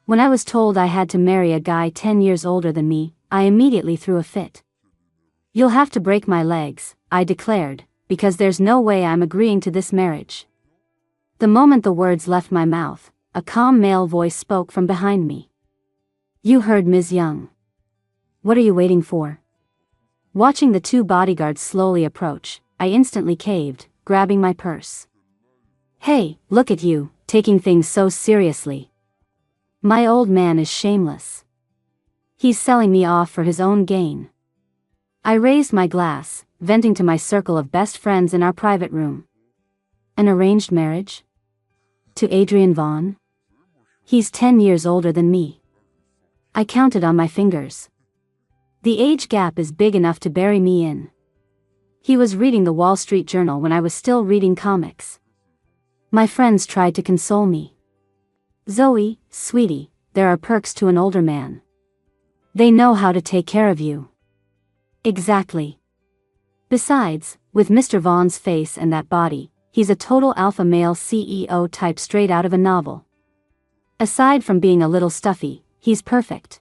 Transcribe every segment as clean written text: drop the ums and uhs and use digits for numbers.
When I was told I had to marry a guy 10 years older than me, I immediately threw a fit. "You'll have to break my legs," I declared, "because there's no way I'm agreeing to this marriage." The moment the words left my mouth, a calm male voice spoke from behind me. "You heard Ms. Young. What are you waiting for?" Watching the two bodyguards slowly approach, I instantly caved, grabbing my purse. "Hey, look at you, taking things so seriously. My old man is shameless. He's selling me off for his own gain." I raised my glass, venting to my circle of best friends in our private room. "An arranged marriage? To Adrian Vaughn? He's 10 years older than me." I counted on my fingers. The age gap is big enough to bury me in. He was reading the Wall Street Journal when I was still reading comics. My friends tried to console me. "Zoe, sweetie, there are perks to an older man. They know how to take care of you." Exactly. Besides, with Mr. Vaughn's face and that body, he's a total alpha male CEO type straight out of a novel. Aside from being a little stuffy, he's perfect.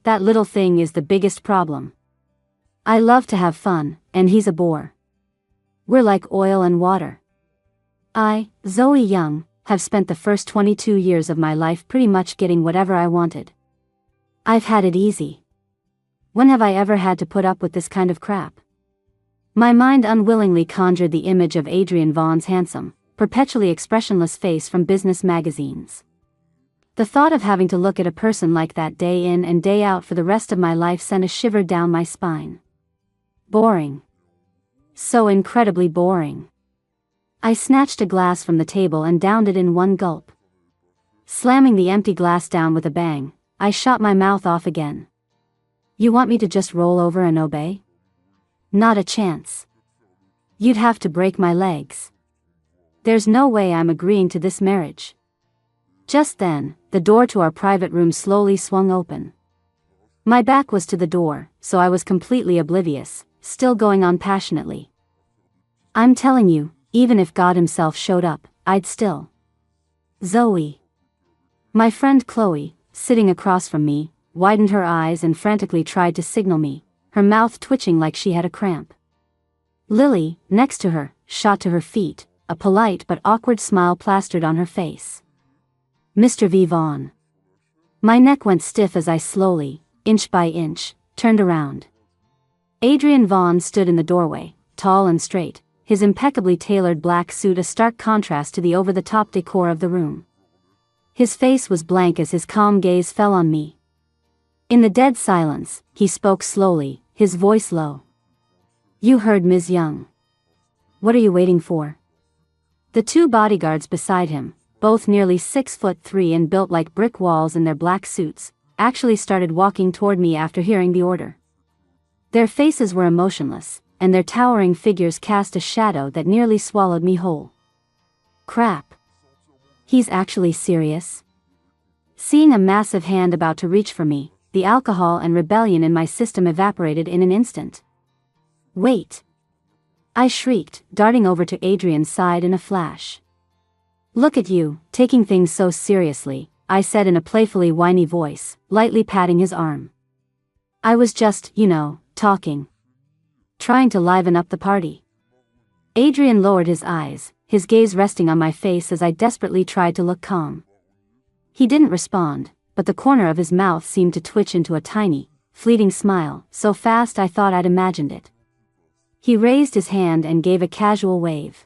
That little thing is the biggest problem. I love to have fun, and he's a bore. We're like oil and water. I, Zoe Young, have spent the first 22 years of my life pretty much getting whatever I wanted. I've had it easy. When have I ever had to put up with this kind of crap? My mind unwillingly conjured the image of Adrian Vaughn's handsome, perpetually expressionless face from business magazines. The thought of having to look at a person like that day in and day out for the rest of my life sent a shiver down my spine. Boring. So incredibly boring. I snatched a glass from the table and downed it in one gulp. Slamming the empty glass down with a bang, I shot my mouth off again. "You want me to just roll over and obey? Not a chance. You'd have to break my legs. There's no way I'm agreeing to this marriage." Just then, the door to our private room slowly swung open. My back was to the door, so I was completely oblivious, still going on passionately. "I'm telling you, even if God himself showed up, I'd still." "Zoe." My friend Chloe, sitting across from me, widened her eyes and frantically tried to signal me, her mouth twitching like she had a cramp. Lily, next to her, shot to her feet, a polite but awkward smile plastered on her face. "Mr. V. Vaughn." My neck went stiff as I slowly, inch by inch, turned around. Adrian Vaughn stood in the doorway, tall and straight, his impeccably tailored black suit a stark contrast to the over-the-top decor of the room. His face was blank as his calm gaze fell on me. In the dead silence, he spoke slowly, his voice low. "You heard Ms. Young. What are you waiting for?" The two bodyguards beside him, both nearly 6'3" and built like brick walls in their black suits, actually started walking toward me after hearing the order. Their faces were emotionless, and their towering figures cast a shadow that nearly swallowed me whole. Crap. He's actually serious? Seeing a massive hand about to reach for me, the alcohol and rebellion in my system evaporated in an instant. "Wait!" I shrieked, darting over to Adrian's side in a flash. "Look at you, taking things so seriously," I said in a playfully whiny voice, lightly patting his arm. "I was just, talking. Trying to liven up the party." Adrian lowered his eyes, his gaze resting on my face as I desperately tried to look calm. He didn't respond, but the corner of his mouth seemed to twitch into a tiny, fleeting smile, so fast I thought I'd imagined it. He raised his hand and gave a casual wave.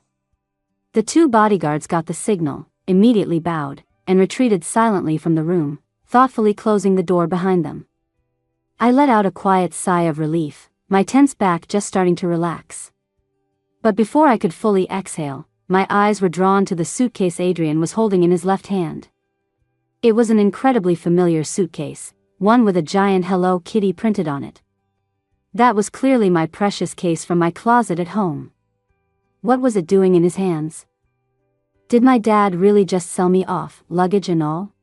The two bodyguards got the signal, immediately bowed, and retreated silently from the room, thoughtfully closing the door behind them. I let out a quiet sigh of relief, my tense back just starting to relax. But before I could fully exhale, my eyes were drawn to the suitcase Adrian was holding in his left hand. It was an incredibly familiar suitcase, one with a giant Hello Kitty printed on it. That was clearly my precious case from my closet at home. What was it doing in his hands? Did my dad really just sell me off, luggage and all?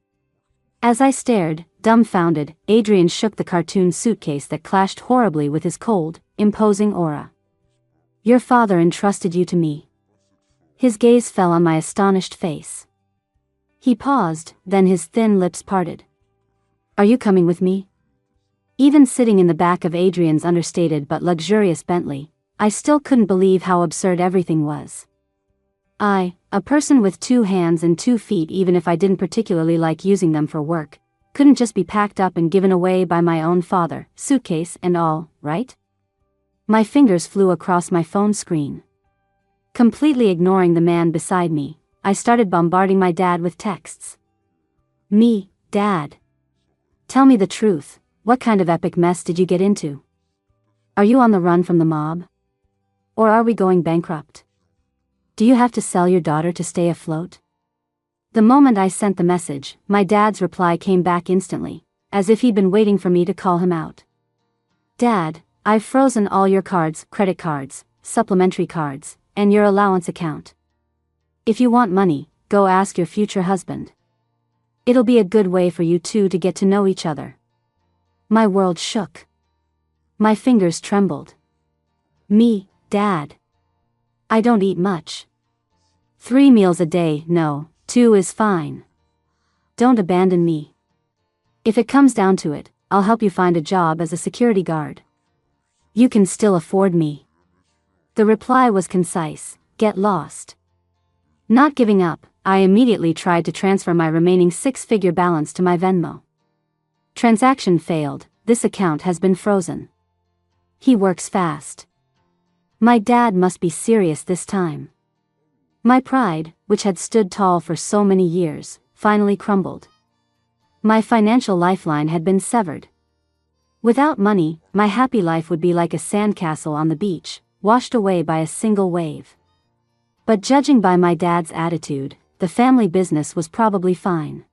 As I stared, dumbfounded, Adrian shook the cartoon suitcase that clashed horribly with his cold, imposing aura. "Your father entrusted you to me." His gaze fell on my astonished face. He paused, then his thin lips parted. Are you coming with me? Even sitting in the back of Adrian's understated but luxurious Bentley, I still couldn't believe how absurd everything was. I, a person with 2 hands and 2 feet even if I didn't particularly like using them for work, couldn't just be packed up and given away by my own father, suitcase and all, right? My fingers flew across my phone screen. Completely ignoring the man beside me, I started bombarding my dad with texts. Me, Dad. Tell me the truth, what kind of epic mess did you get into? Are you on the run from the mob? Or are we going bankrupt? Do you have to sell your daughter to stay afloat? The moment I sent the message, my dad's reply came back instantly, as if he'd been waiting for me to call him out. Dad, I've frozen all your cards, credit cards, supplementary cards, and your allowance account. If you want money, go ask your future husband. It'll be a good way for you two to get to know each other. My world shook. My fingers trembled. Me, Dad. I don't eat much. 3 meals a day, no, 2 is fine. Don't abandon me. If it comes down to it, I'll help you find a job as a security guard. You can still afford me. The reply was concise, get lost. Not giving up, I immediately tried to transfer my remaining 6-figure balance to my Venmo. Transaction failed, this account has been frozen. He works fast. My dad must be serious this time. My pride, which had stood tall for so many years, finally crumbled. My financial lifeline had been severed. Without money, my happy life would be like a sandcastle on the beach, washed away by a single wave. But judging by my dad's attitude, the family business was probably fine.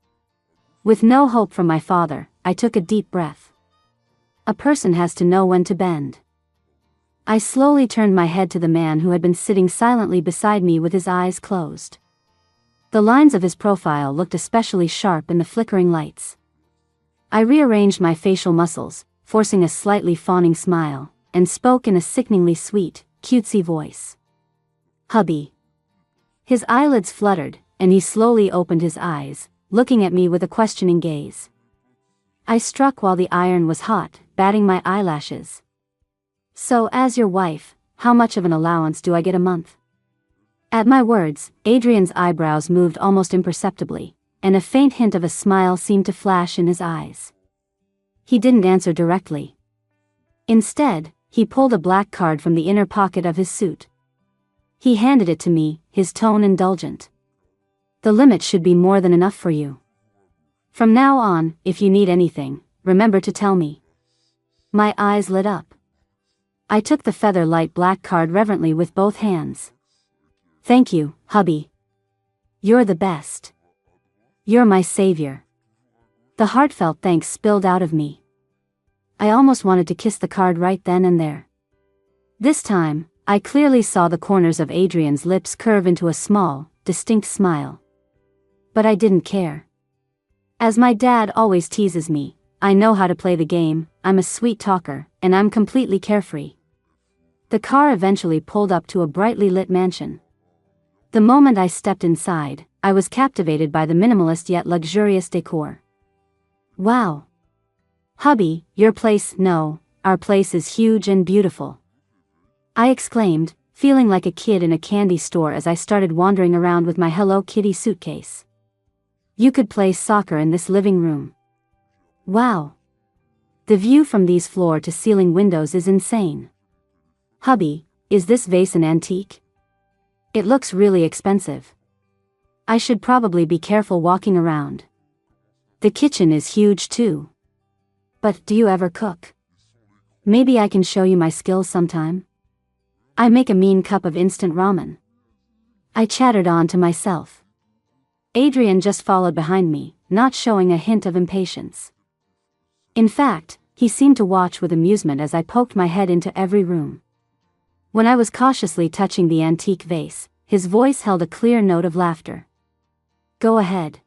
With no hope from my father, I took a deep breath. A person has to know when to bend. I slowly turned my head to the man who had been sitting silently beside me with his eyes closed. The lines of his profile looked especially sharp in the flickering lights. I rearranged my facial muscles, forcing a slightly fawning smile, and spoke in a sickeningly sweet, cutesy voice. Hubby. His eyelids fluttered, and he slowly opened his eyes, looking at me with a questioning gaze. I struck while the iron was hot, batting my eyelashes. So, as your wife, how much of an allowance do I get a month? At my words, Adrian's eyebrows moved almost imperceptibly, and a faint hint of a smile seemed to flash in his eyes. He didn't answer directly. Instead, he pulled a black card from the inner pocket of his suit. He handed it to me, his tone indulgent. The limit should be more than enough for you. From now on, if you need anything, remember to tell me. My eyes lit up. I took the feather-light black card reverently with both hands. Thank you, hubby. You're the best. You're my savior. The heartfelt thanks spilled out of me. I almost wanted to kiss the card right then and there. This time, I clearly saw the corners of Adrian's lips curve into a small, distinct smile. But I didn't care. As my dad always teases me, I know how to play the game, I'm a sweet talker, and I'm completely carefree. The car eventually pulled up to a brightly lit mansion. The moment I stepped inside, I was captivated by the minimalist yet luxurious decor. Wow! Hubby, your place, no, our place is huge and beautiful. I exclaimed, feeling like a kid in a candy store as I started wandering around with my Hello Kitty suitcase. You could play soccer in this living room. Wow! The view from these floor-to-ceiling windows is insane. Hubby, is this vase an antique? It looks really expensive. I should probably be careful walking around. The kitchen is huge too. But do you ever cook? Maybe I can show you my skills sometime. I make a mean cup of instant ramen. I chattered on to myself. Adrian just followed behind me, not showing a hint of impatience. In fact, he seemed to watch with amusement as I poked my head into every room. When I was cautiously touching the antique vase, his voice held a clear note of laughter. Go ahead.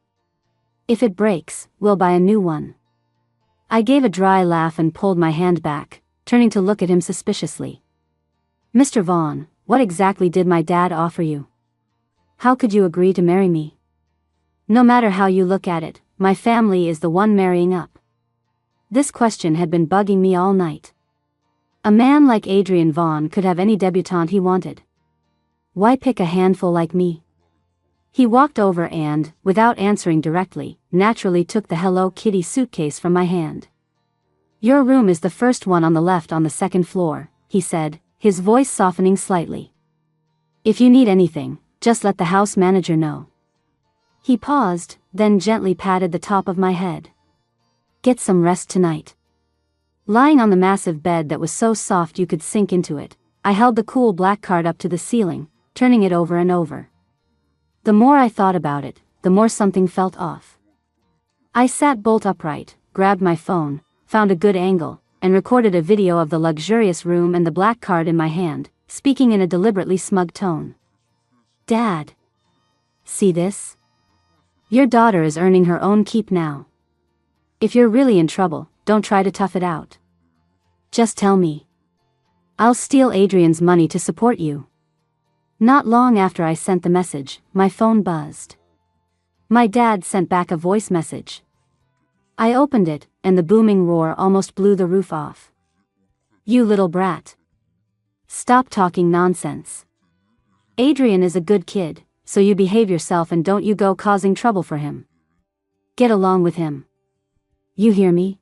If it breaks, we'll buy a new one. I gave a dry laugh and pulled my hand back, turning to look at him suspiciously. Mr. Vaughn, what exactly did my dad offer you? How could you agree to marry me? No matter how you look at it, my family is the one marrying up. This question had been bugging me all night. A man like Adrian Vaughn could have any debutante he wanted. Why pick a handful like me? He walked over and, without answering directly, naturally took the Hello Kitty suitcase from my hand. Your room is the first one on the left on the second floor, he said, his voice softening slightly. If you need anything, just let the house manager know. He paused, then gently patted the top of my head. Get some rest tonight. Lying on the massive bed that was so soft you could sink into it, I held the cool black card up to the ceiling, turning it over and over. The more I thought about it, the more something felt off. I sat bolt upright, grabbed my phone, found a good angle, and recorded a video of the luxurious room and the black card in my hand, speaking in a deliberately smug tone. Dad. See this? Your daughter is earning her own keep now. If you're really in trouble, don't try to tough it out. Just tell me. I'll steal Adrian's money to support you. Not long after I sent the message, my phone buzzed. My dad sent back a voice message. I opened it, and the booming roar almost blew the roof off. You little brat. Stop talking nonsense. Adrian is a good kid, so you behave yourself and don't you go causing trouble for him. Get along with him. You hear me?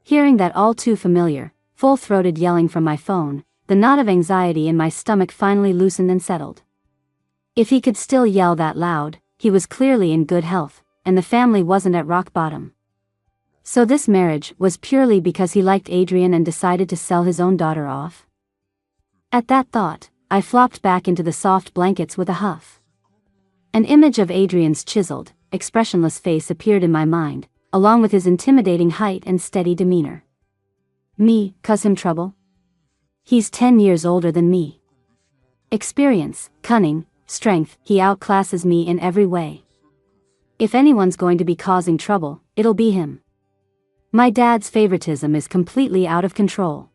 Hearing that all too familiar, full-throated yelling from my phone, the knot of anxiety in my stomach finally loosened and settled. If he could still yell that loud, he was clearly in good health, and the family wasn't at rock bottom. So this marriage was purely because he liked Adrian and decided to sell his own daughter off? At that thought, I flopped back into the soft blankets with a huff. An image of Adrian's chiseled, expressionless face appeared in my mind, along with his intimidating height and steady demeanor. Me, cause him trouble? He's 10 years older than me. Experience, cunning, strength, he outclasses me in every way. If anyone's going to be causing trouble, it'll be him. My dad's favoritism is completely out of control.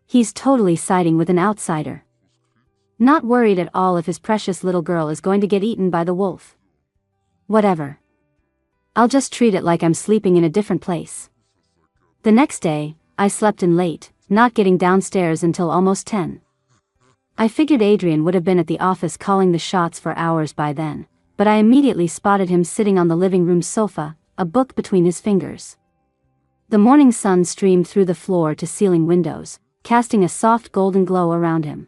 He's totally siding with an outsider. Not worried at all if his precious little girl is going to get eaten by the wolf. Whatever. I'll just treat it like I'm sleeping in a different place. The next day, I slept in late, not getting downstairs until almost 10. I figured Adrian would have been at the office calling the shots for hours by then, but I immediately spotted him sitting on the living room sofa, a book between his fingers. The morning sun streamed through the floor-to-ceiling windows, casting a soft golden glow around him.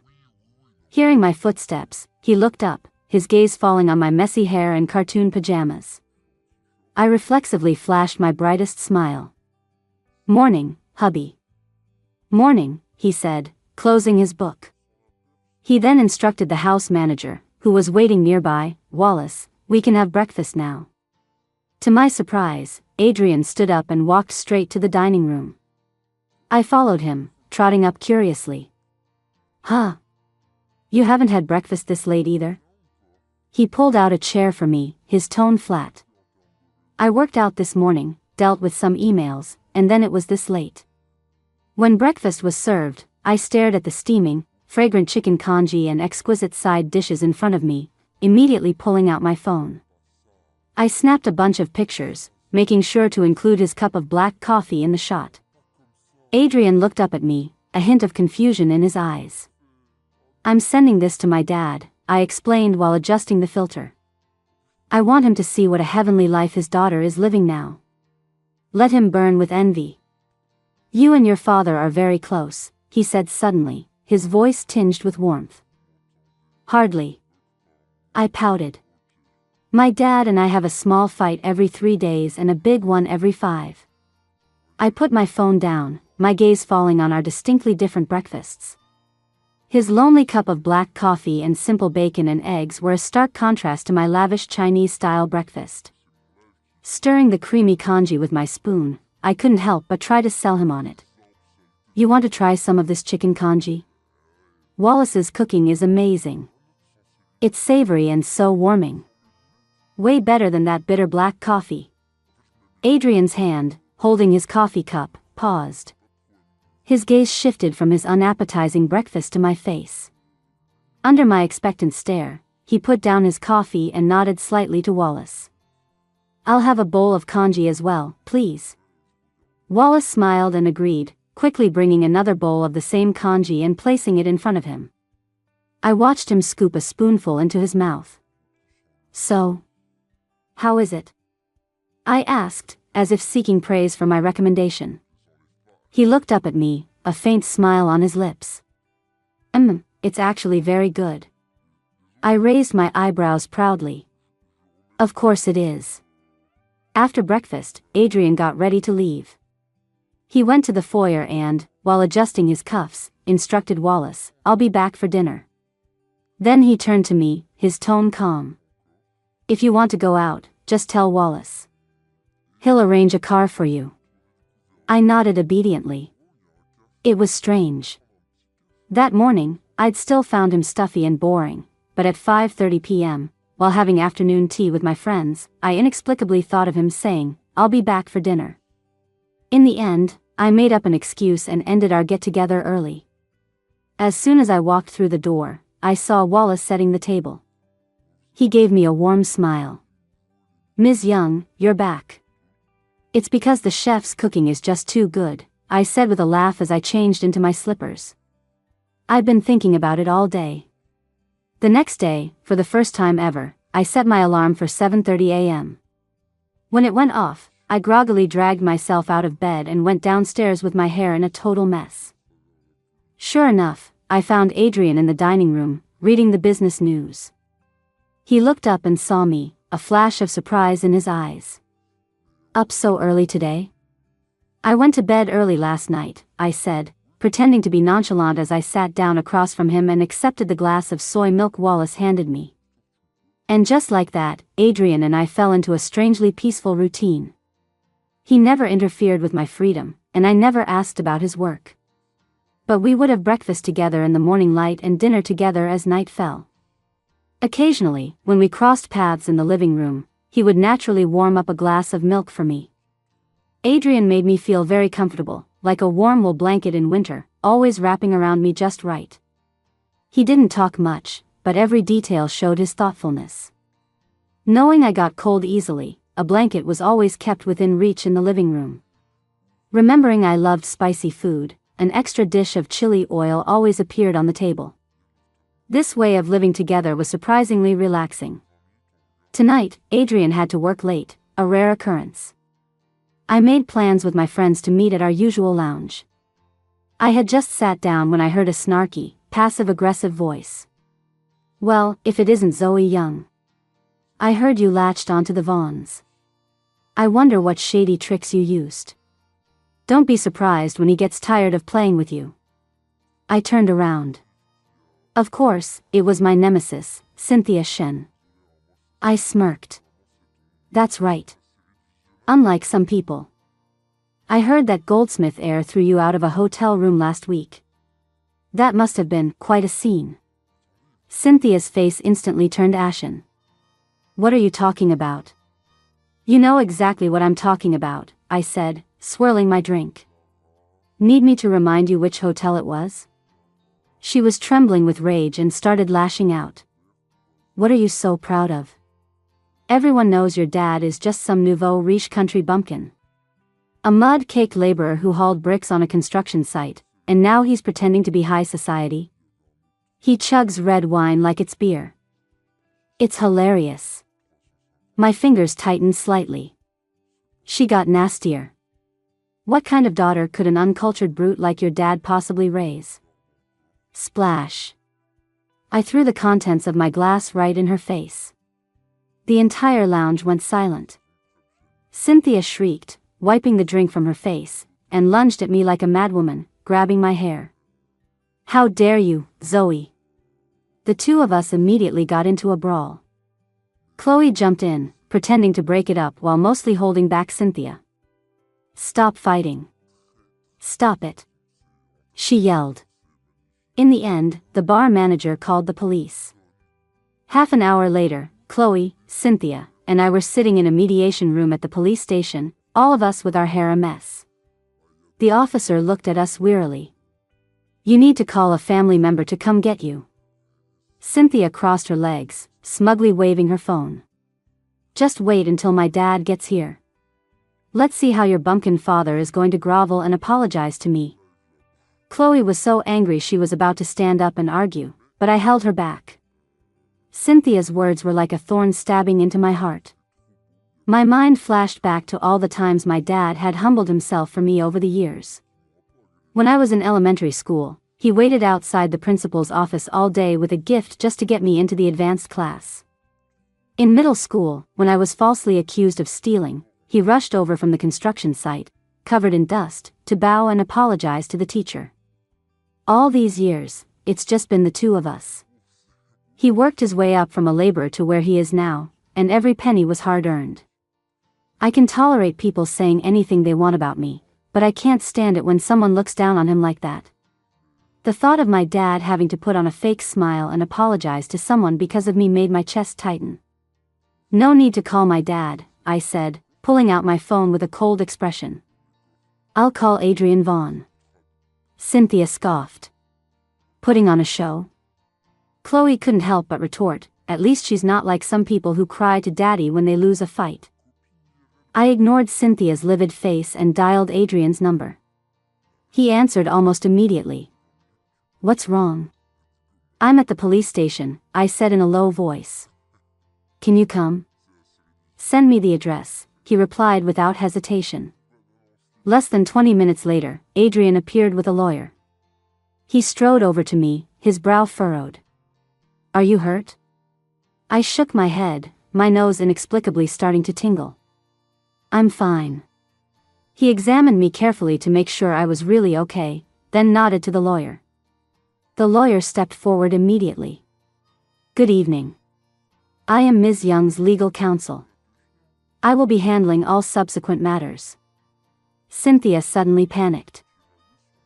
Hearing my footsteps, he looked up, his gaze falling on my messy hair and cartoon pajamas. I reflexively flashed my brightest smile. Morning, hubby. Morning, he said, closing his book. He then instructed the house manager, who was waiting nearby, Wallace, we can have breakfast now. To my surprise, Adrian stood up and walked straight to the dining room. I followed him, trotting up curiously. Huh? You haven't had breakfast this late either? He pulled out a chair for me, his tone flat. I worked out this morning, dealt with some emails, and then it was this late. When breakfast was served, I stared at the steaming, fragrant chicken congee and exquisite side dishes in front of me, immediately pulling out my phone. I snapped a bunch of pictures, making sure to include his cup of black coffee in the shot. Adrian looked up at me, a hint of confusion in his eyes. I'm sending this to my dad, I explained while adjusting the filter. I want him to see what a heavenly life his daughter is living now. Let him burn with envy. You and your father are very close, he said suddenly, his voice tinged with warmth. Hardly. I pouted. My dad and I have a small fight every 3 days and a big one every 5. I put my phone down, my gaze falling on our distinctly different breakfasts. His lonely cup of black coffee and simple bacon and eggs were a stark contrast to my lavish Chinese-style breakfast. Stirring the creamy congee with my spoon, I couldn't help but try to sell him on it. You want to try some of this chicken congee? Wallace's cooking is amazing. It's savory and so warming. Way better than that bitter black coffee. Adrian's hand, holding his coffee cup, paused. His gaze shifted from his unappetizing breakfast to my face. Under my expectant stare, he put down his coffee and nodded slightly to Wallace. I'll have a bowl of congee as well, please. Wallace smiled and agreed, quickly bringing another bowl of the same congee and placing it in front of him. I watched him scoop a spoonful into his mouth. So, how is it? I asked, as if seeking praise for my recommendation. He looked up at me, a faint smile on his lips. It's actually very good. I raised my eyebrows proudly. Of course it is. After breakfast, Adrian got ready to leave. He went to the foyer and, while adjusting his cuffs, instructed Wallace, "I'll be back for dinner." Then he turned to me, his tone calm. "If you want to go out, just tell Wallace. He'll arrange a car for you." I nodded obediently. It was strange. That morning, I'd still found him stuffy and boring, but at 5:30 p.m., while having afternoon tea with my friends, I inexplicably thought of him saying, "I'll be back for dinner." In the end, I made up an excuse and ended our get-together early. As soon as I walked through the door, I saw Wallace setting the table. He gave me a warm smile. "Ms. Young, you're back." "It's because the chef's cooking is just too good," I said with a laugh as I changed into my slippers. "I've been thinking about it all day." The next day, for the first time ever, I set my alarm for 7:30 a.m. When it went off, I groggily dragged myself out of bed and went downstairs with my hair in a total mess. Sure enough, I found Adrian in the dining room, reading the business news. He looked up and saw me, a flash of surprise in his eyes. "Up so early today?" "I went to bed early last night," I said, pretending to be nonchalant as I sat down across from him and accepted the glass of soy milk Wallace handed me. And just like that, Adrian and I fell into a strangely peaceful routine. He never interfered with my freedom, and I never asked about his work. But we would have breakfast together in the morning light and dinner together as night fell. Occasionally, when we crossed paths in the living room, he would naturally warm up a glass of milk for me. Adrian made me feel very comfortable, like a warm wool blanket in winter, always wrapping around me just right. He didn't talk much, but every detail showed his thoughtfulness. Knowing I got cold easily, a blanket was always kept within reach in the living room. Remembering I loved spicy food, an extra dish of chili oil always appeared on the table. This way of living together was surprisingly relaxing. Tonight, Adrian had to work late, a rare occurrence. I made plans with my friends to meet at our usual lounge. I had just sat down when I heard a snarky, passive-aggressive voice. "Well, if it isn't Zoe Young. I heard you latched onto the Vaughns. I wonder what shady tricks you used. Don't be surprised when he gets tired of playing with you." I turned around. Of course, it was my nemesis, Cynthia Shen. I smirked. "That's right. Unlike some people. I heard that Goldsmith heir threw you out of a hotel room last week. That must have been quite a scene." Cynthia's face instantly turned ashen. "What are you talking about?" "You know exactly what I'm talking about," I said, swirling my drink. "Need me to remind you which hotel it was?" She was trembling with rage and started lashing out. "What are you so proud of? Everyone knows your dad is just some nouveau riche country bumpkin. A mud-caked laborer who hauled bricks on a construction site, and now he's pretending to be high society. He chugs red wine like it's beer. It's hilarious." My fingers tightened slightly. She got nastier. "What kind of daughter could an uncultured brute like your dad possibly raise?" Splash. I threw the contents of my glass right in her face. The entire lounge went silent. Cynthia shrieked, wiping the drink from her face, and lunged at me like a madwoman, grabbing my hair. "How dare you, Zoe!" The two of us immediately got into a brawl. Chloe jumped in, pretending to break it up while mostly holding back Cynthia. "Stop fighting. Stop it," she yelled. In the end, the bar manager called the police. Half an hour later, Chloe, Cynthia, and I were sitting in a mediation room at the police station, all of us with our hair a mess. The officer looked at us wearily. "You need to call a family member to come get you." Cynthia crossed her legs, smugly waving her phone. Just wait until my dad gets here. Let's see how your bumpkin father is going to grovel and apologize to me. Chloe was so angry she was about to stand up and argue, but I held her back. Cynthia's words were like a thorn stabbing into my heart. My mind flashed back to all the times my dad had humbled himself for me over the years. When I was in elementary school, he waited outside the principal's office all day with a gift just to get me into the advanced class. In middle school, when I was falsely accused of stealing, he rushed over from the construction site, covered in dust, to bow and apologize to the teacher. All these years, it's just been the two of us. He worked his way up from a laborer to where he is now, and every penny was hard-earned. I can tolerate people saying anything they want about me, but I can't stand it when someone looks down on him like that. The thought of my dad having to put on a fake smile and apologize to someone because of me made my chest tighten. No need to call my dad, I said, pulling out my phone with a cold expression. I'll call Adrian Vaughn. Cynthia scoffed. Putting on a show? Chloe couldn't help but retort, at least she's not like some people who cry to daddy when they lose a fight. I ignored Cynthia's livid face and dialed Adrian's number. He answered almost immediately. What's wrong? I'm at the police station, I said in a low voice. Can you come? Send me the address, he replied without hesitation. Less than 20 minutes later, Adrian appeared with a lawyer. He strode over to me, his brow furrowed. Are you hurt? I shook my head, my nose inexplicably starting to tingle. I'm fine. He examined me carefully to make sure I was really okay, then nodded to the lawyer. The lawyer stepped forward immediately. Good evening. I am Ms. Young's legal counsel. I will be handling all subsequent matters. Cynthia suddenly panicked.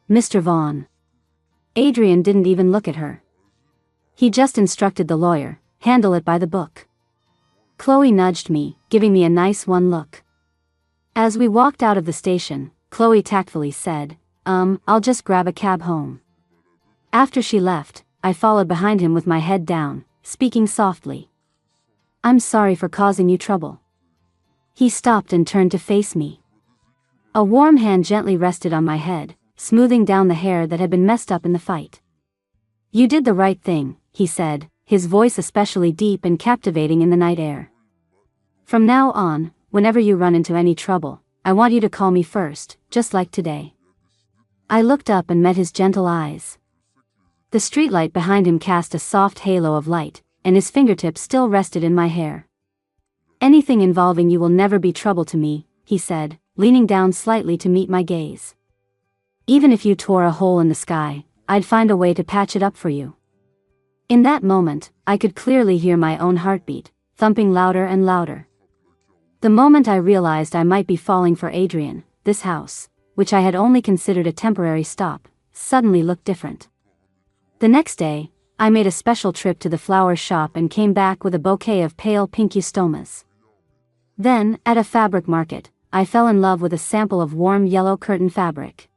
Mr. Vaughn. Adrian didn't even look at her. He just instructed the lawyer, handle it by the book. Chloe nudged me, giving me a nice one look. As we walked out of the station, Chloe tactfully said, I'll just grab a cab home. After she left, I followed behind him with my head down, speaking softly. I'm sorry for causing you trouble. He stopped and turned to face me. A warm hand gently rested on my head, smoothing down the hair that had been messed up in the fight. You did the right thing, he said, his voice especially deep and captivating in the night air. From now on, whenever you run into any trouble, I want you to call me first, just like today. I looked up and met his gentle eyes. The streetlight behind him cast a soft halo of light, and his fingertips still rested in my hair. Anything involving you will never be trouble to me, he said, leaning down slightly to meet my gaze. Even if you tore a hole in the sky, I'd find a way to patch it up for you. In that moment, I could clearly hear my own heartbeat, thumping louder and louder. The moment I realized I might be falling for Adrian, this house, which I had only considered a temporary stop, suddenly looked different. The next day, I made a special trip to the flower shop and came back with a bouquet of pale pink eustomas. Then, at a fabric market, I fell in love with a sample of warm yellow curtain fabric.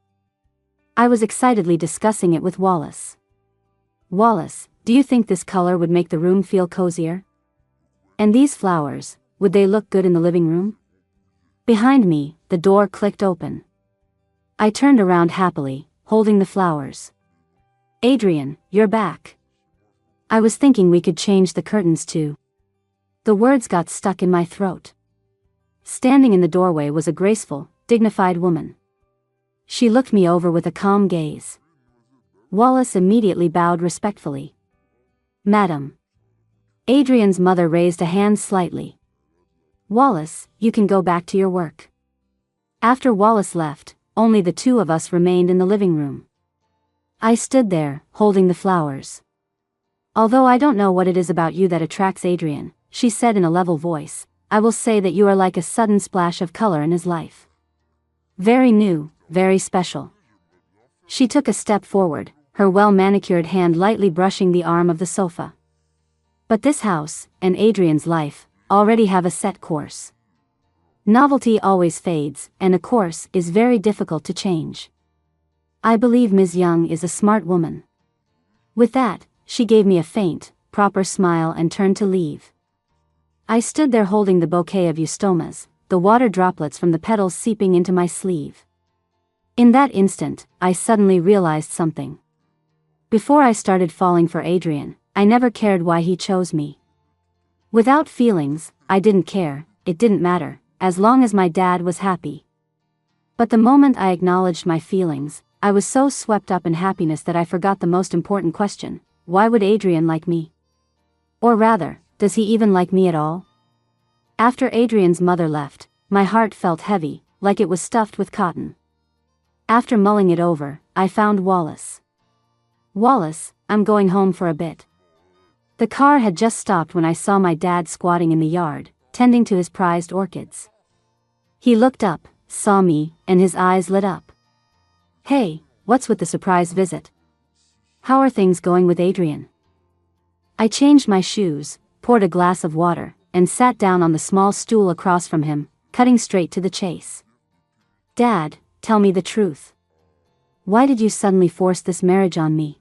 I was excitedly discussing it with Wallace. Wallace, do you think this color would make the room feel cozier? And these flowers, would they look good in the living room? Behind me, the door clicked open. I turned around happily, holding the flowers. Adrian, you're back. I was thinking we could change the curtains too. The words got stuck in my throat. Standing in the doorway was a graceful, dignified woman. She looked me over with a calm gaze. Wallace immediately bowed respectfully. Madam. Adrian's mother raised a hand slightly. Wallace, you can go back to your work. After Wallace left, only the two of us remained in the living room. I stood there, holding the flowers. Although I don't know what it is about you that attracts Adrian, she said in a level voice, I will say that you are like a sudden splash of color in his life. Very new, very special. She took a step forward, her well-manicured hand lightly brushing the arm of the sofa. But this house, and Adrian's life, already have a set course. Novelty always fades, and a course is very difficult to change. I believe Ms. Young is a smart woman. With that, she gave me a faint, proper smile and turned to leave. I stood there holding the bouquet of eustomas, the water droplets from the petals seeping into my sleeve. In that instant, I suddenly realized something. Before I started falling for Adrian, I never cared why he chose me. Without feelings, I didn't care, it didn't matter, as long as my dad was happy. But the moment I acknowledged my feelings, I was so swept up in happiness that I forgot the most important question: why would Adrian like me? Or rather, does he even like me at all? After Adrian's mother left, my heart felt heavy, like it was stuffed with cotton. After mulling it over, I found Wallace. Wallace, I'm going home for a bit. The car had just stopped when I saw my dad squatting in the yard, tending to his prized orchids. He looked up, saw me, and his eyes lit up. Hey, what's with the surprise visit? How are things going with Adrian? I changed my shoes, poured a glass of water, and sat down on the small stool across from him, cutting straight to the chase. Dad, tell me the truth. Why did you suddenly force this marriage on me?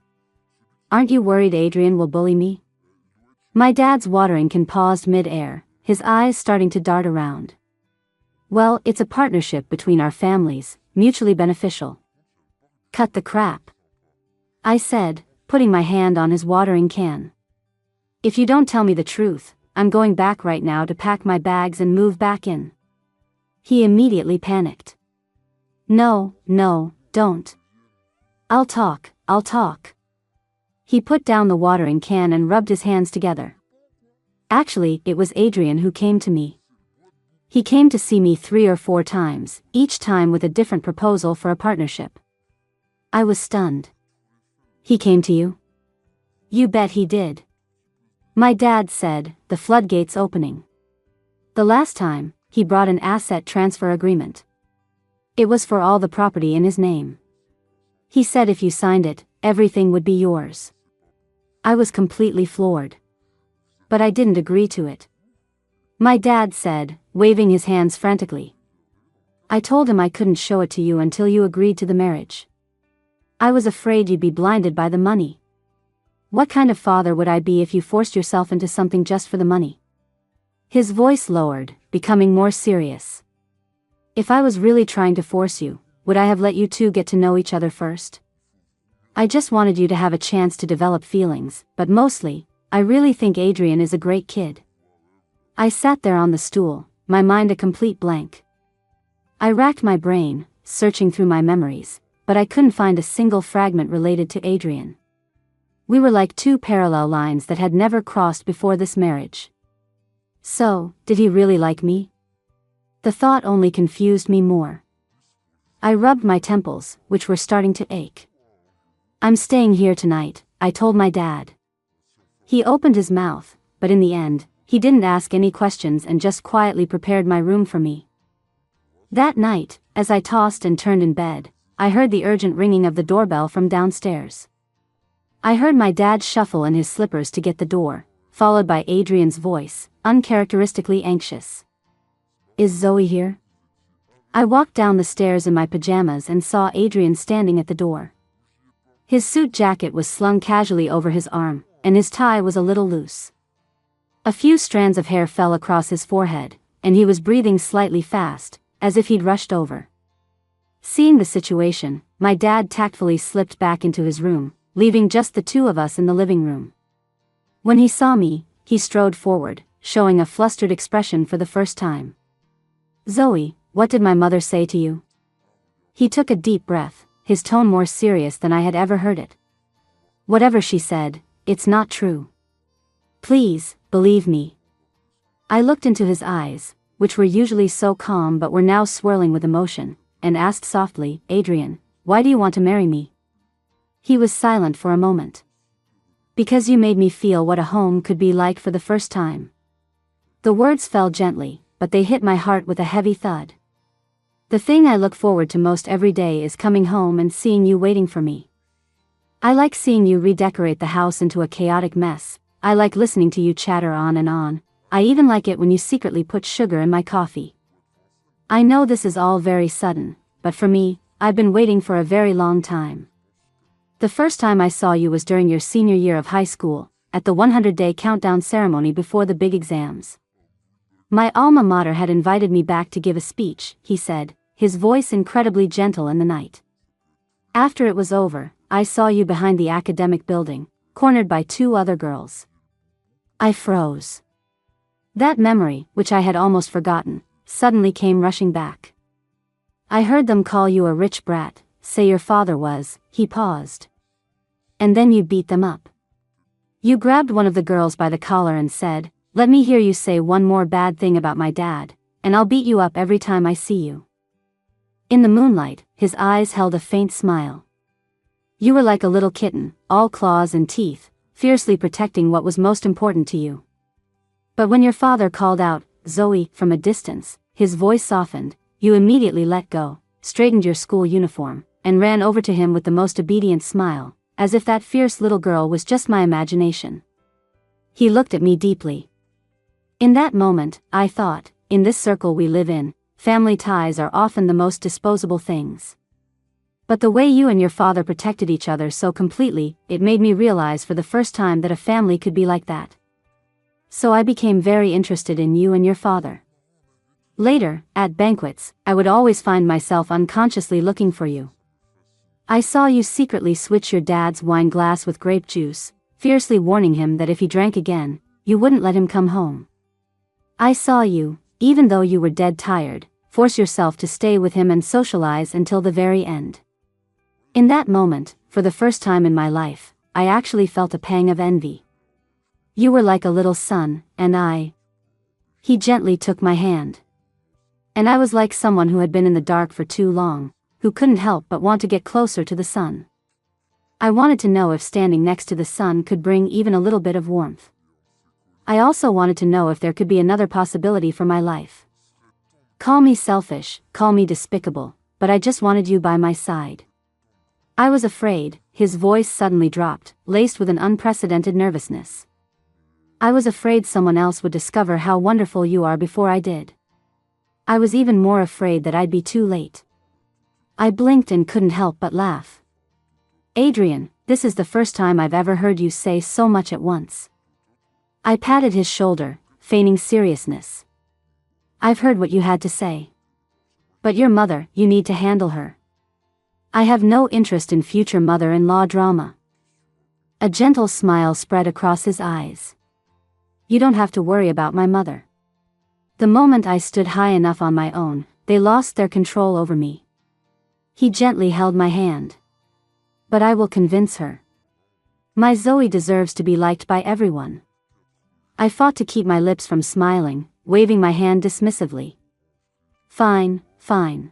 Aren't you worried Adrian will bully me? My dad's watering can paused mid-air, his eyes starting to dart around. Well, it's a partnership between our families, mutually beneficial. Cut the crap, I said, putting my hand on his watering can. If you don't tell me the truth, I'm going back right now to pack my bags and move back in. He immediately panicked. No, don't. I'll talk. He put down the watering can and rubbed his hands together. Actually, it was Adrian who came to me. He came to see me 3 or 4 times, each time with a different proposal for a partnership. I was stunned. He came to you? You bet he did. My dad said, the floodgates opening. The last time, he brought an asset transfer agreement. It was for all the property in his name. He said if you signed it, everything would be yours. I was completely floored. But I didn't agree to it. My dad said, waving his hands frantically. I told him I couldn't show it to you until you agreed to the marriage. I was afraid you'd be blinded by the money. What kind of father would I be if you forced yourself into something just for the money? His voice lowered, becoming more serious. If I was really trying to force you, would I have let you two get to know each other first? I just wanted you to have a chance to develop feelings, but mostly, I really think Adrian is a great kid. I sat there on the stool, my mind a complete blank. I racked my brain, searching through my memories, but I couldn't find a single fragment related to Adrian. We were like 2 parallel lines that had never crossed before this marriage. So, did he really like me? The thought only confused me more. I rubbed my temples, which were starting to ache. I'm staying here tonight, I told my dad. He opened his mouth, but in the end, he didn't ask any questions and just quietly prepared my room for me. That night, as I tossed and turned in bed, I heard the urgent ringing of the doorbell from downstairs. I heard my dad shuffle in his slippers to get the door, followed by Adrian's voice, uncharacteristically anxious. Is Zoe here? I walked down the stairs in my pajamas and saw Adrian standing at the door. His suit jacket was slung casually over his arm, and his tie was a little loose. A few strands of hair fell across his forehead, and he was breathing slightly fast, as if he'd rushed over. Seeing the situation, my dad tactfully slipped back into his room, leaving just the 2 of us in the living room. When he saw me, he strode forward, showing a flustered expression for the first time. Zoe, what did my mother say to you? He took a deep breath, his tone more serious than I had ever heard it. Whatever she said, it's not true. Please, believe me. I looked into his eyes, which were usually so calm but were now swirling with emotion, and asked softly, Adrian, why do you want to marry me? He was silent for a moment. Because you made me feel what a home could be like for the first time. The words fell gently, but they hit my heart with a heavy thud. The thing I look forward to most every day is coming home and seeing you waiting for me. I like seeing you redecorate the house into a chaotic mess. I like listening to you chatter on and on. I even like it when you secretly put sugar in my coffee. I know this is all very sudden, but for me, I've been waiting for a very long time. The first time I saw you was during your senior year of high school, at the 100-day countdown ceremony before the big exams. My alma mater had invited me back to give a speech, he said, his voice incredibly gentle in the night. After it was over, I saw you behind the academic building, cornered by 2 other girls. I froze. That memory, which I had almost forgotten, suddenly came rushing back. I heard them call you a rich brat, say your father was. He paused. And then you beat them up. You grabbed one of the girls by the collar and said, "Let me hear you say one more bad thing about my dad, and I'll beat you up every time I see you." In the moonlight, his eyes held a faint smile. You were like a little kitten, all claws and teeth, fiercely protecting what was most important to you. But when your father called out, "Zoe," from a distance, his voice softened, you immediately let go, straightened your school uniform, and ran over to him with the most obedient smile, as if that fierce little girl was just my imagination. He looked at me deeply. In that moment, I thought, in this circle we live in, family ties are often the most disposable things. But the way you and your father protected each other so completely, it made me realize for the first time that a family could be like that. So I became very interested in you and your father. Later, at banquets, I would always find myself unconsciously looking for you. I saw you secretly switch your dad's wine glass with grape juice, fiercely warning him that if he drank again, you wouldn't let him come home. I saw you, even though you were dead tired, force yourself to stay with him and socialize until the very end. In that moment, for the first time in my life, I actually felt a pang of envy. You were like a little son, and He gently took my hand. And I was like someone who had been in the dark for too long, who couldn't help but want to get closer to the sun. I wanted to know if standing next to the sun could bring even a little bit of warmth. I also wanted to know if there could be another possibility for my life. Call me selfish, call me despicable, but I just wanted you by my side. I was afraid. His voice suddenly dropped, laced with an unprecedented nervousness. I was afraid someone else would discover how wonderful you are before I did. I was even more afraid that I'd be too late. I blinked and couldn't help but laugh. Adrian, this is the first time I've ever heard you say so much at once. I patted his shoulder, feigning seriousness. I've heard what you had to say. But your mother, you need to handle her. I have no interest in future mother-in-law drama. A gentle smile spread across his eyes. You don't have to worry about my mother. The moment I stood high enough on my own, they lost their control over me. He gently held my hand. But I will convince her. My Zoe deserves to be liked by everyone. I fought to keep my lips from smiling, waving my hand dismissively. Fine, fine.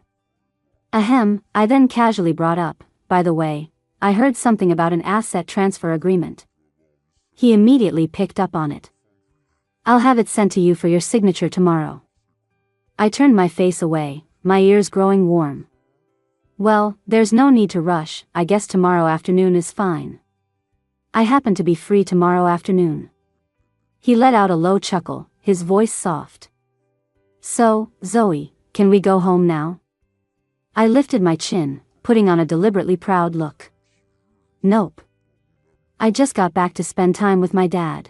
Ahem, I then casually brought up, by the way, I heard something about an asset transfer agreement. He immediately picked up on it. I'll have it sent to you for your signature tomorrow. I turned my face away, my ears growing warm. Well, there's no need to rush, I guess tomorrow afternoon is fine. I happen to be free tomorrow afternoon. He let out a low chuckle, his voice soft. So, Zoe, can we go home now? I lifted my chin, putting on a deliberately proud look. Nope. I just got back to spend time with my dad.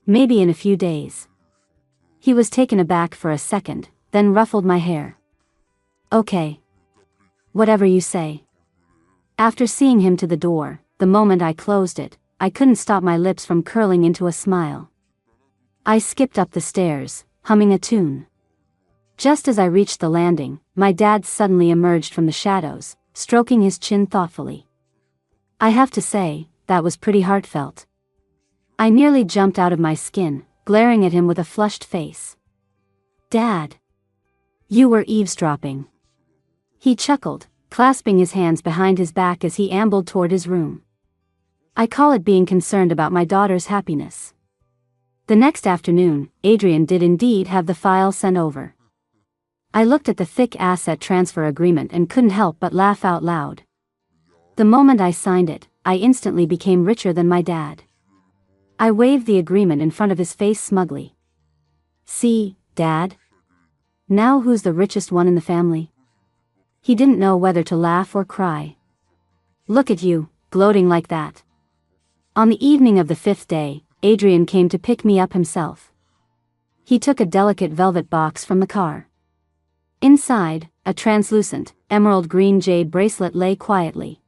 Maybe in a few days. He was taken aback for a second, then ruffled my hair. Okay. Whatever you say. After seeing him to the door, the moment I closed it, I couldn't stop my lips from curling into a smile. I skipped up the stairs, humming a tune. Just as I reached the landing, my dad suddenly emerged from the shadows, stroking his chin thoughtfully. I have to say, that was pretty heartfelt. I nearly jumped out of my skin, glaring at him with a flushed face. Dad! You were eavesdropping. He chuckled, clasping his hands behind his back as he ambled toward his room. I call it being concerned about my daughter's happiness. The next afternoon, Adrian did indeed have the file sent over. I looked at the thick asset transfer agreement and couldn't help but laugh out loud. The moment I signed it, I instantly became richer than my dad. I waved the agreement in front of his face smugly. See, Dad? Now who's the richest one in the family? He didn't know whether to laugh or cry. Look at you, gloating like that. On the evening of the 5th day, Adrian came to pick me up himself. He took a delicate velvet box from the car. Inside, a translucent, emerald green jade bracelet lay quietly.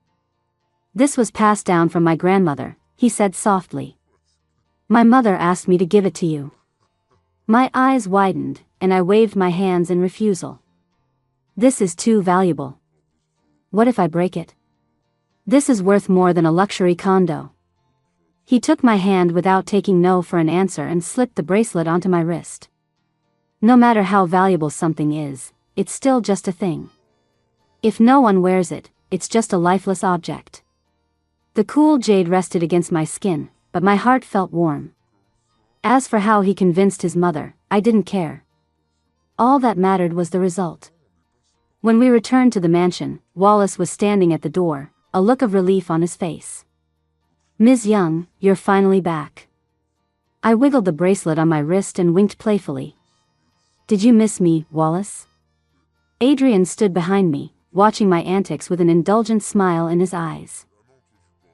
"This was passed down from my grandmother," he said softly. "My mother asked me to give it to you." My eyes widened, and I waved my hands in refusal. "This is too valuable. What if I break it? This is worth more than a luxury condo." He took my hand without taking no for an answer and slipped the bracelet onto my wrist. No matter how valuable something is, it's still just a thing. If no one wears it, it's just a lifeless object. The cool jade rested against my skin, but my heart felt warm. As for how he convinced his mother, I didn't care. All that mattered was the result. When we returned to the mansion, Wallace was standing at the door, a look of relief on his face. "Ms. Young, you're finally back." I wiggled the bracelet on my wrist and winked playfully. "Did you miss me, Wallace?" Adrian stood behind me, watching my antics with an indulgent smile in his eyes.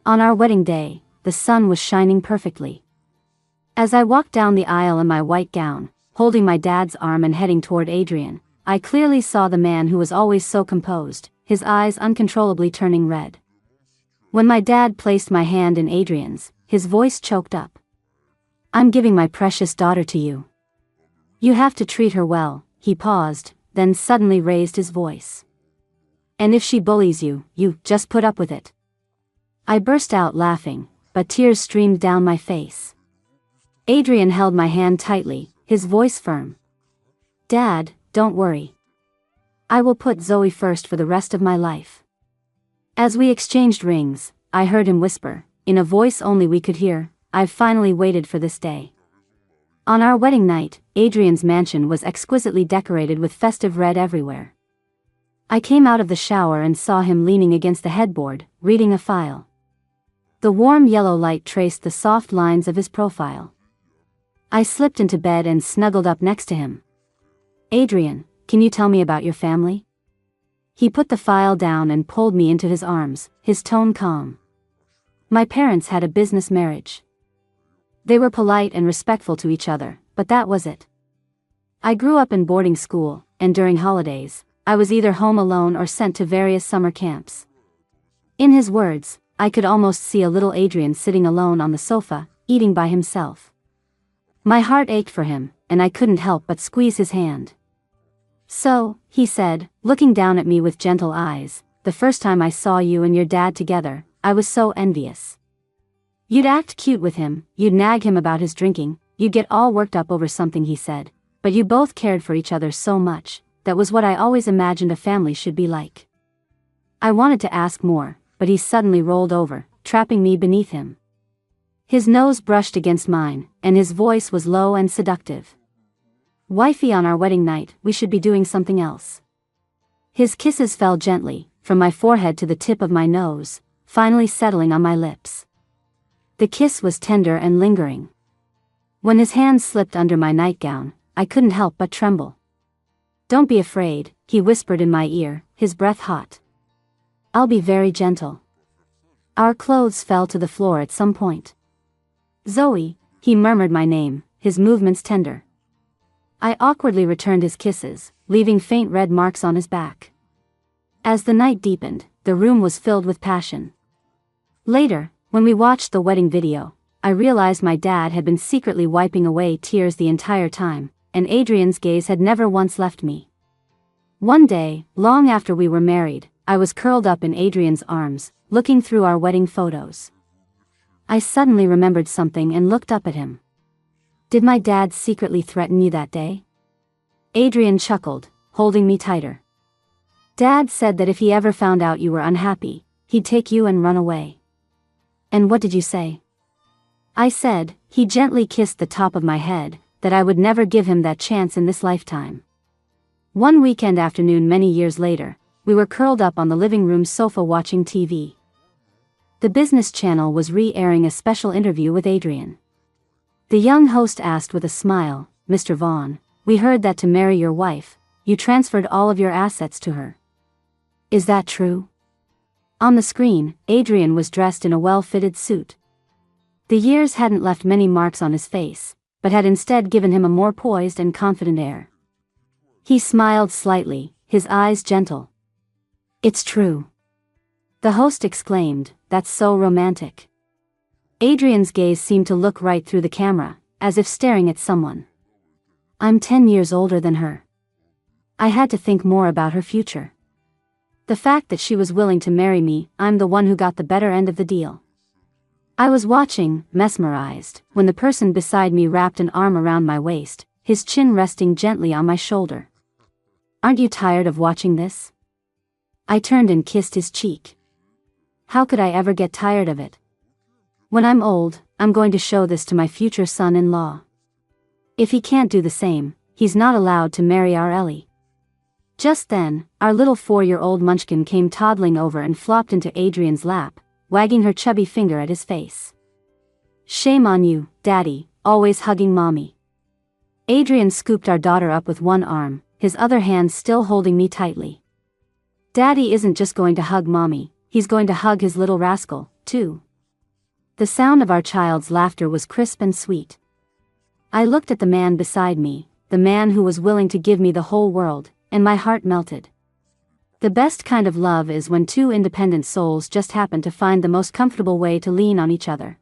On our wedding day, the sun was shining perfectly. As I walked down the aisle in my white gown, holding my dad's arm and heading toward Adrian, I clearly saw the man who was always so composed, his eyes uncontrollably turning red. When my dad placed my hand in Adrian's, his voice choked up. "I'm giving my precious daughter to you. You have to treat her well." He paused, then suddenly raised his voice. "And if she bullies you, you just put up with it." I burst out laughing, but tears streamed down my face. Adrian held my hand tightly, his voice firm. "Dad, don't worry. I will put Zoe first for the rest of my life." As we exchanged rings, I heard him whisper, in a voice only we could hear, "I've finally waited for this day." On our wedding night, Adrian's mansion was exquisitely decorated with festive red everywhere. I came out of the shower and saw him leaning against the headboard, reading a file. The warm yellow light traced the soft lines of his profile. I slipped into bed and snuggled up next to him. "Adrian, can you tell me about your family?" He put the file down and pulled me into his arms, his tone calm. "My parents had a business marriage. They were polite and respectful to each other, but that was it. I grew up in boarding school, and during holidays, I was either home alone or sent to various summer camps." In his words, I could almost see a little Adrian sitting alone on the sofa, eating by himself. My heart ached for him, and I couldn't help but squeeze his hand. "So," he said, looking down at me with gentle eyes, "the first time I saw you and your dad together, I was so envious. You'd act cute with him, you'd nag him about his drinking, you'd get all worked up over something he said, but you both cared for each other so much. That was what I always imagined a family should be like." I wanted to ask more, but he suddenly rolled over, trapping me beneath him. His nose brushed against mine, and his voice was low and seductive. "Wifey, on our wedding night, we should be doing something else." His kisses fell gently, from my forehead to the tip of my nose, finally settling on my lips. The kiss was tender and lingering. When his hand slipped under my nightgown, I couldn't help but tremble. "Don't be afraid," he whispered in my ear, his breath hot. "I'll be very gentle." Our clothes fell to the floor at some point. "Zoe," he murmured my name, his movements tender. I awkwardly returned his kisses, leaving faint red marks on his back. As the night deepened, the room was filled with passion. Later, when we watched the wedding video, I realized my dad had been secretly wiping away tears the entire time, and Adrian's gaze had never once left me. One day, long after we were married, I was curled up in Adrian's arms, looking through our wedding photos. I suddenly remembered something and looked up at him. "Did my dad secretly threaten you that day?" Adrian chuckled, holding me tighter. "Dad said that if he ever found out you were unhappy, he'd take you and run away." "And what did you say?" I said, he gently kissed the top of my head, that I would never give him that chance in this lifetime. One weekend afternoon many years later, we were curled up on the living room sofa watching TV. The business channel was re-airing a special interview with Adrian. The young host asked with a smile, "Mr. Vaughn, we heard that to marry your wife, you transferred all of your assets to her. Is that true?" On the screen, Adrian was dressed in a well-fitted suit. The years hadn't left many marks on his face, but had instead given him a more poised and confident air. He smiled slightly, his eyes gentle. "It's true," the host exclaimed, "that's so romantic." Adrian's gaze seemed to look right through the camera, as if staring at someone. "I'm 10 years older than her. I had to think more about her future. The fact that she was willing to marry me, I'm the one who got the better end of the deal." I was watching, mesmerized, when the person beside me wrapped an arm around my waist, his chin resting gently on my shoulder. "Aren't you tired of watching this?" I turned and kissed his cheek. How could I ever get tired of it? When I'm old, I'm going to show this to my future son-in-law. If he can't do the same, he's not allowed to marry our Ellie. Just then, our little 4-year-old munchkin came toddling over and flopped into Adrian's lap, wagging her chubby finger at his face. "Shame on you, Daddy, always hugging Mommy." Adrian scooped our daughter up with one arm, his other hand still holding me tightly. "Daddy isn't just going to hug Mommy, he's going to hug his little rascal, too." The sound of our child's laughter was crisp and sweet. I looked at the man beside me, the man who was willing to give me the whole world, and my heart melted. The best kind of love is when two independent souls just happen to find the most comfortable way to lean on each other.